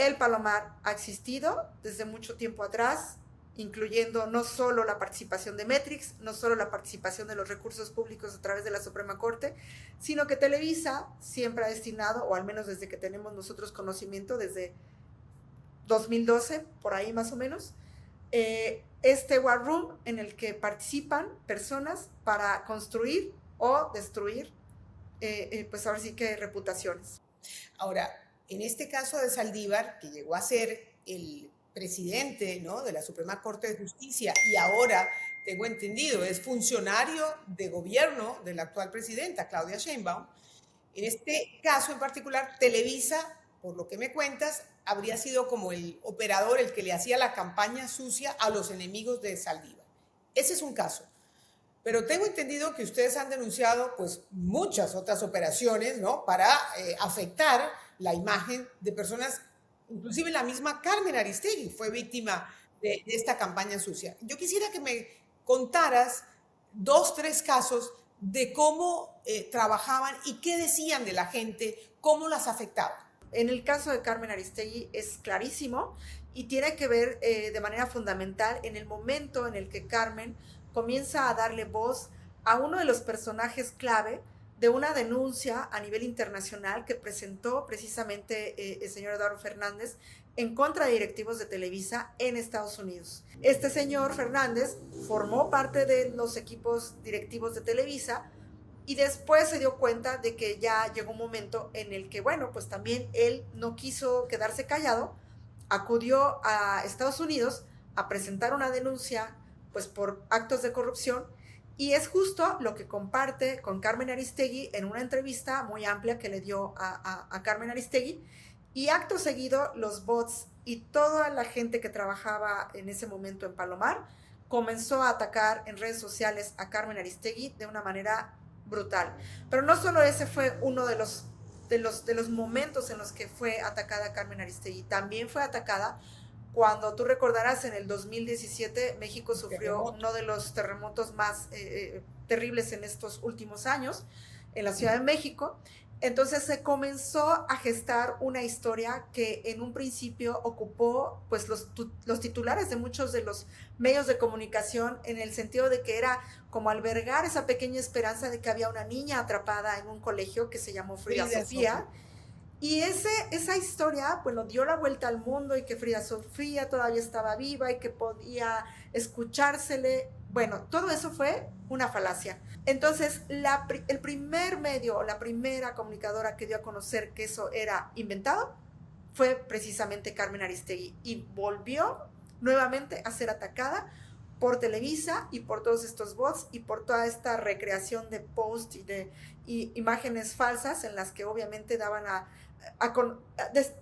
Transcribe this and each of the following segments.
El Palomar ha existido desde mucho tiempo atrás, incluyendo no solo la participación de Metrix, no solo la participación de los recursos públicos a través de la Suprema Corte, sino que Televisa siempre ha destinado, o al menos desde que tenemos nosotros conocimiento, desde 2012, por ahí más o menos, este War Room en el que participan personas para construir o destruir, pues ahora sí que reputaciones. Ahora, en este caso de Saldívar, que llegó a ser el presidente, ¿no?, de la Suprema Corte de Justicia y ahora, tengo entendido, es funcionario de gobierno de la actual presidenta, Claudia Sheinbaum, en este caso en particular, Televisa, por lo que me cuentas, habría sido como el operador, el que le hacía la campaña sucia a los enemigos de Saldívar. Ese es un caso. Pero tengo entendido que ustedes han denunciado pues muchas otras operaciones, ¿no?, para afectar la imagen de personas, inclusive la misma Carmen Aristegui fue víctima de esta campaña sucia. Yo quisiera que me contaras 2, 3 casos de cómo trabajaban y qué decían de la gente, cómo las afectaban. En el caso de Carmen Aristegui es clarísimo y tiene que ver de manera fundamental en el momento en el que Carmen comienza a darle voz a uno de los personajes clave de una denuncia a nivel internacional que presentó precisamente el señor Eduardo Fernández en contra de directivos de Televisa en Estados Unidos. Este señor Fernández formó parte de los equipos directivos de Televisa y después se dio cuenta de que ya llegó un momento en el que, bueno, pues también él no quiso quedarse callado, acudió a Estados Unidos a presentar una denuncia pues por actos de corrupción, y es justo lo que comparte con Carmen Aristegui en una entrevista muy amplia que le dio a Carmen Aristegui, y acto seguido los bots y toda la gente que trabajaba en ese momento en Palomar comenzó a atacar en redes sociales a Carmen Aristegui de una manera brutal. Pero no solo ese fue uno de los momentos en los que fue atacada Carmen Aristegui, también fue atacada cuando tú recordarás en el 2017 México sufrió uno de los terremotos más terribles en estos últimos años en la Ciudad de México. Entonces se comenzó a gestar una historia que en un principio ocupó pues los titulares de muchos de los medios de comunicación, en el sentido de que era como albergar esa pequeña esperanza de que había una niña atrapada en un colegio que se llamó Frida Sofía. Y esa historia, bueno, dio la vuelta al mundo, y que Frida Sofía todavía estaba viva y que podía escuchársele. Bueno, todo eso fue una falacia. Entonces, el primer medio o la primera comunicadora que dio a conocer que eso era inventado fue precisamente Carmen Aristegui, y volvió nuevamente a ser atacada por Televisa y por todos estos bots y por toda esta recreación de posts y imágenes falsas en las que obviamente daban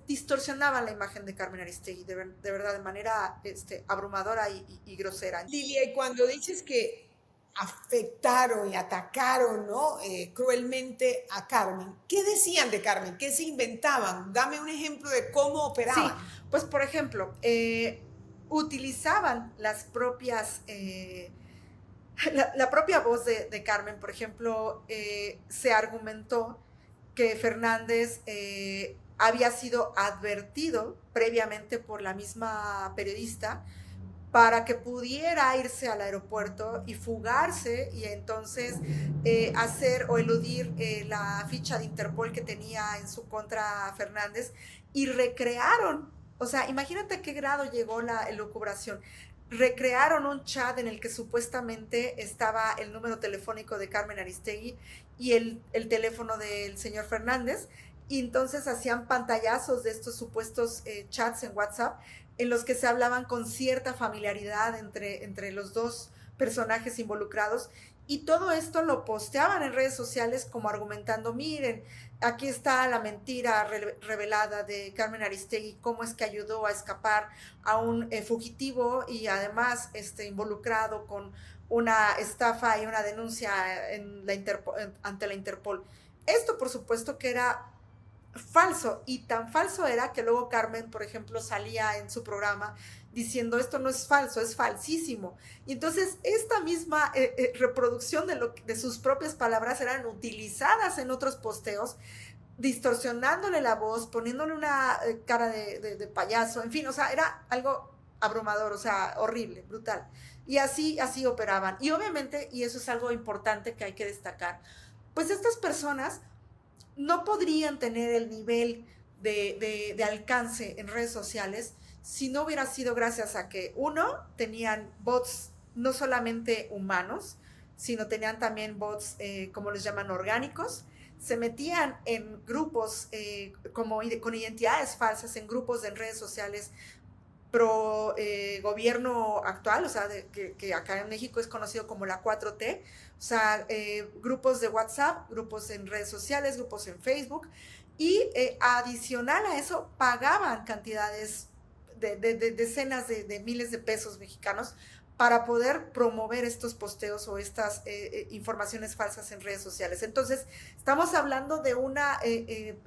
distorsionaban la imagen de Carmen Aristegui de verdad de manera abrumadora y grosera. Lilia, y cuando dices que afectaron y atacaron, ¿no?, cruelmente a Carmen, ¿qué decían de Carmen? ¿Qué se inventaban? Dame un ejemplo de cómo operaban. Sí, pues por ejemplo, utilizaban las propias la propia voz de Carmen. Por ejemplo, se argumentó que Fernández había sido advertido previamente por la misma periodista para que pudiera irse al aeropuerto y fugarse, y entonces hacer o eludir la ficha de Interpol que tenía en su contra Fernández, y recrearon, o sea, imagínate a qué grado llegó la elucubración. Recrearon un chat en el que supuestamente estaba el número telefónico de Carmen Aristegui y el teléfono del señor Fernández, y entonces hacían pantallazos de estos supuestos chats en WhatsApp en los que se hablaban con cierta familiaridad entre los dos personajes involucrados, y todo esto lo posteaban en redes sociales como argumentando: miren, aquí está la mentira revelada de Carmen Aristegui, cómo es que ayudó a escapar a un fugitivo y además involucrado con una estafa y una denuncia ante la Interpol. Esto por supuesto que era falso, y tan falso era que luego Carmen, por ejemplo, salía en su programa diciendo: esto no es falso, es falsísimo. Y entonces esta misma reproducción de sus propias palabras eran utilizadas en otros posteos distorsionándole la voz, poniéndole una cara de payaso, en fin, o sea, era algo abrumador, o sea, horrible, brutal. Y así operaban. Y obviamente, y eso es algo importante que hay que destacar, pues estas personas no podrían tener el nivel de alcance en redes sociales si no hubiera sido gracias a que, uno, tenían bots no solamente humanos, sino tenían también bots, como les llaman, orgánicos, se metían en grupos con identidades falsas, en grupos en redes sociales pro gobierno actual, o sea, que acá en México es conocido como la 4T, o sea, grupos de WhatsApp, grupos en redes sociales, grupos en Facebook, y adicional a eso pagaban cantidades de decenas de miles de pesos mexicanos para poder promover estos posteos o estas informaciones falsas en redes sociales. Entonces, estamos hablando de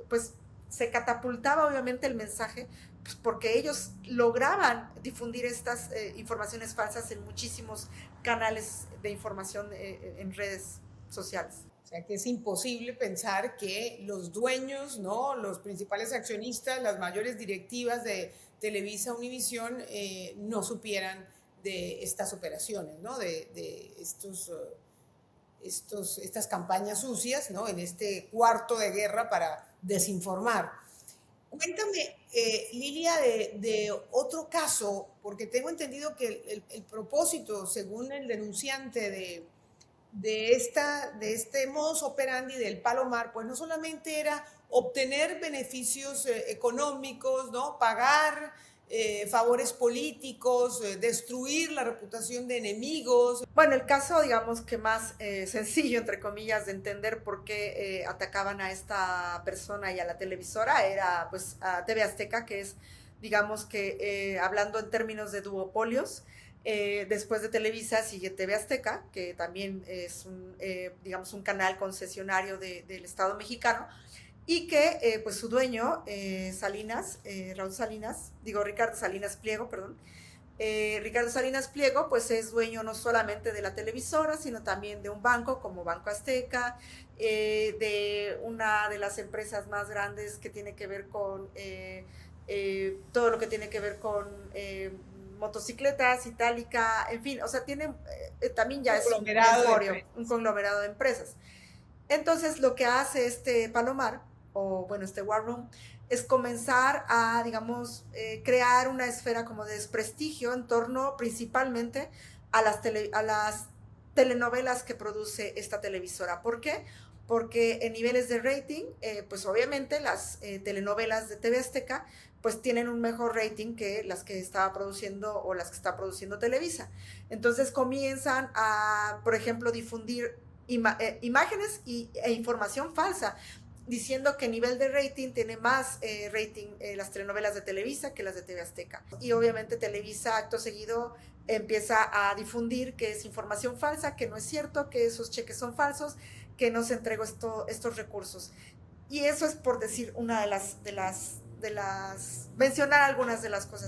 pues se catapultaba obviamente el mensaje, pues porque ellos lograban difundir estas informaciones falsas en muchísimos canales de información en redes sociales. O sea que es imposible pensar que los dueños, ¿no? Los principales accionistas, las mayores directivas de Televisa Univisión no supieran de estas operaciones, ¿no? De estas campañas sucias, ¿no? En este cuarto de guerra para desinformar. Cuéntame, Lilia, de otro caso, porque tengo entendido que el propósito, según el denunciante de este modus operandi del Palomar, pues no solamente era obtener beneficios económicos, ¿no? Pagar favores políticos, destruir la reputación de enemigos. Bueno, el caso, digamos que más sencillo, entre comillas, de entender por qué atacaban a esta persona y a la televisora era pues a TV Azteca, que es, digamos que hablando en términos de duopolios, después de Televisa sigue TV Azteca, que también es digamos, un canal concesionario del Estado mexicano, y que pues su dueño, Ricardo Salinas Pliego, perdón, Ricardo Salinas Pliego, pues es dueño no solamente de la televisora, sino también de un banco como Banco Azteca, de una de las empresas más grandes que tiene que ver con todo lo que tiene que ver con motocicletas, Itálica, en fin, o sea, tiene también ya es un conglomerado de empresas. Entonces, lo que hace este Palomar, o bueno, este War Room, es comenzar a, digamos, crear una esfera como de desprestigio en torno principalmente a las telenovelas que produce esta televisora. ¿Por qué? Porque en niveles de rating, pues obviamente las telenovelas de TV Azteca pues tienen un mejor rating que las que estaba produciendo o las que está produciendo Televisa. Entonces comienzan a, por ejemplo, difundir imágenes e información falsa, diciendo que nivel de rating tiene más rating las telenovelas de Televisa que las de TV Azteca. Y obviamente Televisa acto seguido empieza a difundir que es información falsa, que no es cierto, que esos cheques son falsos, que no se entregó estos recursos. Y eso es por decir una mencionar algunas de las cosas.